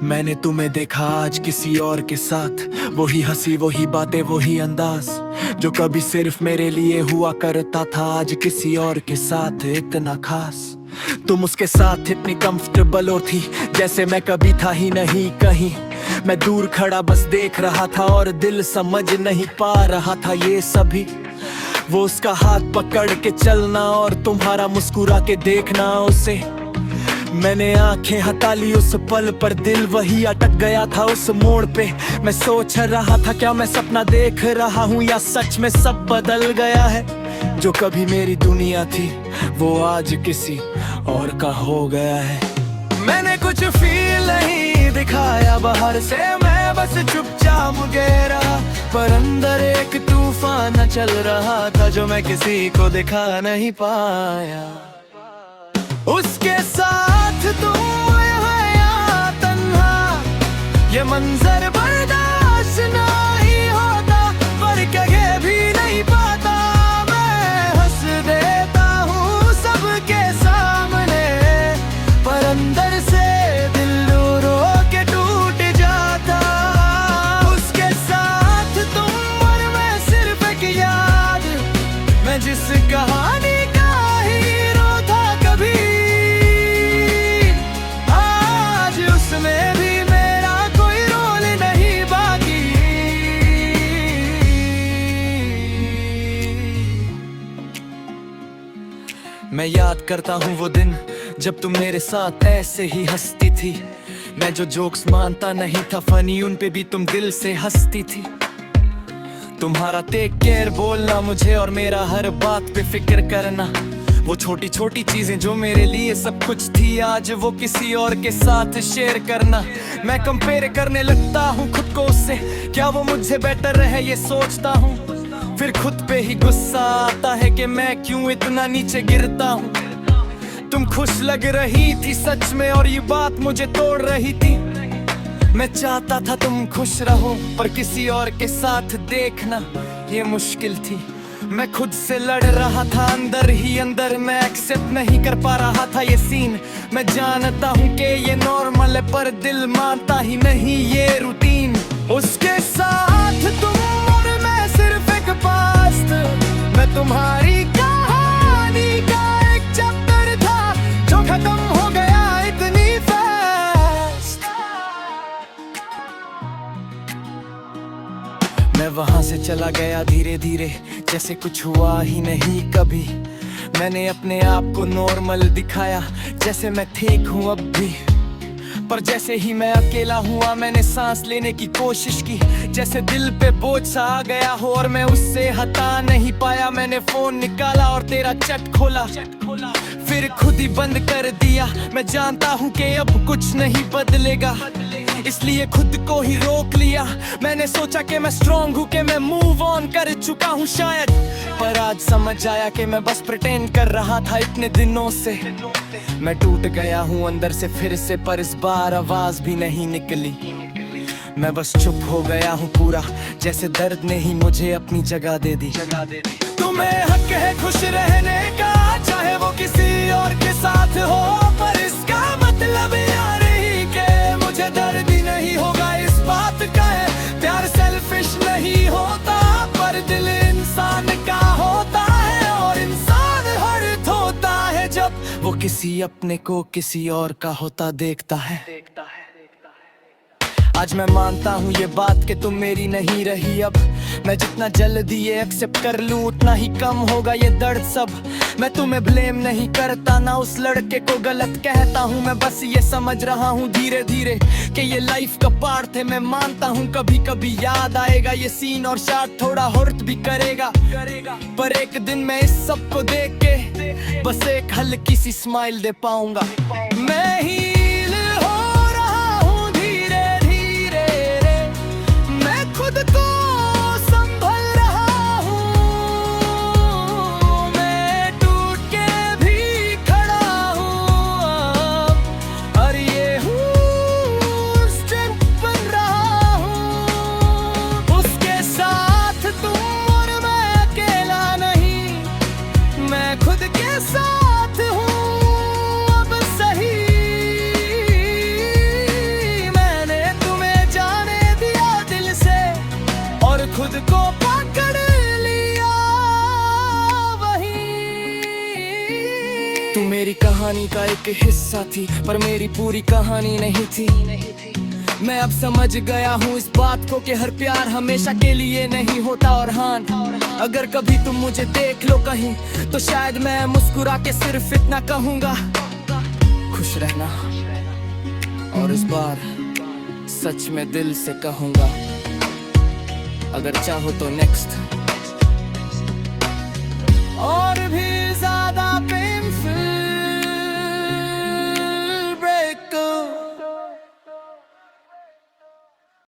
मैंने तुम्हें देखा आज किसी और के साथ, वही हंसी वही बातें वही अंदाज जो कभी सिर्फ मेरे लिए हुआ करता था, आज किसी और के साथ इतना खास। तुम उसके साथ इतनी कंफर्टेबल और थी जैसे मैं कभी था ही नहीं कहीं। मैं दूर खड़ा बस देख रहा था और दिल समझ नहीं पा रहा था ये सभी। वो उसका हाथ पकड़ के चलना और तुम्हारा मुस्कुरा के देखना उसे। मैंने आंखें हटा ली उस पल पर, दिल वही अटक गया था उस मोड़ पे। मैं सोच रहा था क्या मैं सपना देख रहा हूँ या सच में सब बदल गया है। जो कभी मेरी दुनिया थी वो आज किसी और का हो गया है। मैंने कुछ फील नहीं दिखाया बाहर से, मैं बस चुपचाप गया रहा, पर अंदर एक तूफान चल रहा था जो मैं किसी को दिखा नहीं पाया। उसके साथ तुम यहाँ तन्हा, ये मंजर बर्दाश्त नहीं होता, पर कहे भी नहीं पाता। मैं हंस देता हूँ सबके सामने, पर अंदर से दिल रो रो के टूट जाता। उसके साथ तुम और मैं सिर्फ एक याद, मैं जिस कहानी का हीरो था कभी, आज उसमें भी मेरा कोई रोल नहीं बाकी। मैं याद करता हूँ वो दिन जब तुम मेरे साथ ऐसे ही हंसती थी। मैं जो जोक्स मानता नहीं था फनी, उन पे भी तुम दिल से हंसती थी। तुम्हारा टेक केयर बोलना मुझे और मेरा हर बात पे फिक्र करना, वो छोटी छोटी चीजें जो मेरे लिए सब कुछ थी, आज वो किसी और के साथ शेयर करना। मैं कंपेयर करने लगता हूँ खुद को उससे, क्या वो मुझसे बेटर है ये सोचता हूँ। फिर खुद पे ही गुस्सा आता है कि मैं क्यों इतना नीचे गिरता हूँ। तुम खुश लग रही थी सच में और ये बात मुझे तोड़ रही थी। मैं चाहता था तुम खुश रहो, पर किसी और के साथ देखना ये मुश्किल थी। मैं खुद से लड़ रहा था अंदर ही अंदर, मैं एक्सेप्ट नहीं कर पा रहा था ये सीन। मैं जानता हूँ कि ये नॉर्मल है, पर दिल मानता ही नहीं ये रूटीन। उसके साथ तुम और मैं सिर्फ एक पास्ट, मैं तुम्हारी कहानी का एक चैप्टर था जो खत्म हो गया इतनी फास्ट। मैं वहां से चला गया धीरे धीरे जैसे कुछ हुआ ही नहीं कभी। मैंने अपने आप को नॉर्मल दिखाया जैसे मैं ठीक हूँ अब भी, पर जैसे ही मैं अकेला हुआ मैंने सांस लेने की कोशिश की, जैसे दिल पे बोझ सा आ गया हो और मैं उससे हटा नहीं पाया। मैंने फोन निकाला और तेरा चैट खोला, फिर खुद ही बंद कर दिया। मैं जानता हूँ कि अब कुछ नहीं बदलेगा, इसलिए खुद को ही रोक लिया। मैंने सोचा कि मैं स्ट्रॉन्ग हूँ, कि मैं मूव ऑन कर चुका हूँ शायद, पर आज समझ आया कि मैं बस प्रिटेंड कर रहा था इतने दिनों से। मैं टूट गया हूँ अंदर से फिर से, पर इस बार आवाज भी नहीं निकली। मैं बस चुप हो गया हूँ पूरा, जैसे दर्द ने ही मुझे अपनी जगह दे दी। तुम्हें हक है खुश रहने का, चाहे वो किसी और के साथ हो, पर इसका मतलब यार ही के मुझे दर्द ही नहीं होगा इस बात का है। प्यार सेल्फिश नहीं होता, पर दिल इंसान का होता है, और इंसान हर्ट होता है जब वो किसी अपने को किसी और का होता देखता है। आज मैं मानता हूँ ये बात कि तुम मेरी नहीं रही अब। मैं जितना जल्दी ये एक्सेप्ट कर लूँ उतना ही कम होगा ये दर्द सब। मैं तुम्हें ब्लेम नहीं करता, ना उस लड़के को गलत कहता हूँ। मैं बस ये समझ रहा हूँ धीरे धीरे कि ये लाइफ का पार्ट है। मैं मानता हूँ कभी कभी याद आएगा ये सीन और शायद थोड़ा हर्ट भी करेगा, पर एक दिन मैं इस सब को देख के बस एक हल्की सी स्माइल दे पाऊंगा। मैं ही खुद को संभल रहा हूँ, मैं टूट के भी खड़ा हूँ, और ये हूँ स्ट्रेंथ बन रहा हूँ। उसके साथ तुम और मैं अकेला नहीं, मैं खुद के साथ हूँ अब सही। खुद को पकड़ लिया वही। तू मेरी कहानी का एक हिस्सा थी, पर मेरी पूरी कहानी नहीं थी। मैं अब समझ गया हूँ इस बात को कि हर प्यार हमेशा के लिए नहीं होता। और हाँ, अगर कभी तुम मुझे देख लो कहीं, तो शायद मैं मुस्कुरा के सिर्फ इतना कहूँगा, खुश रहना। और इस बार सच में दिल से कहूँगा, अगर चाहो तो नेक्स्ट। और भी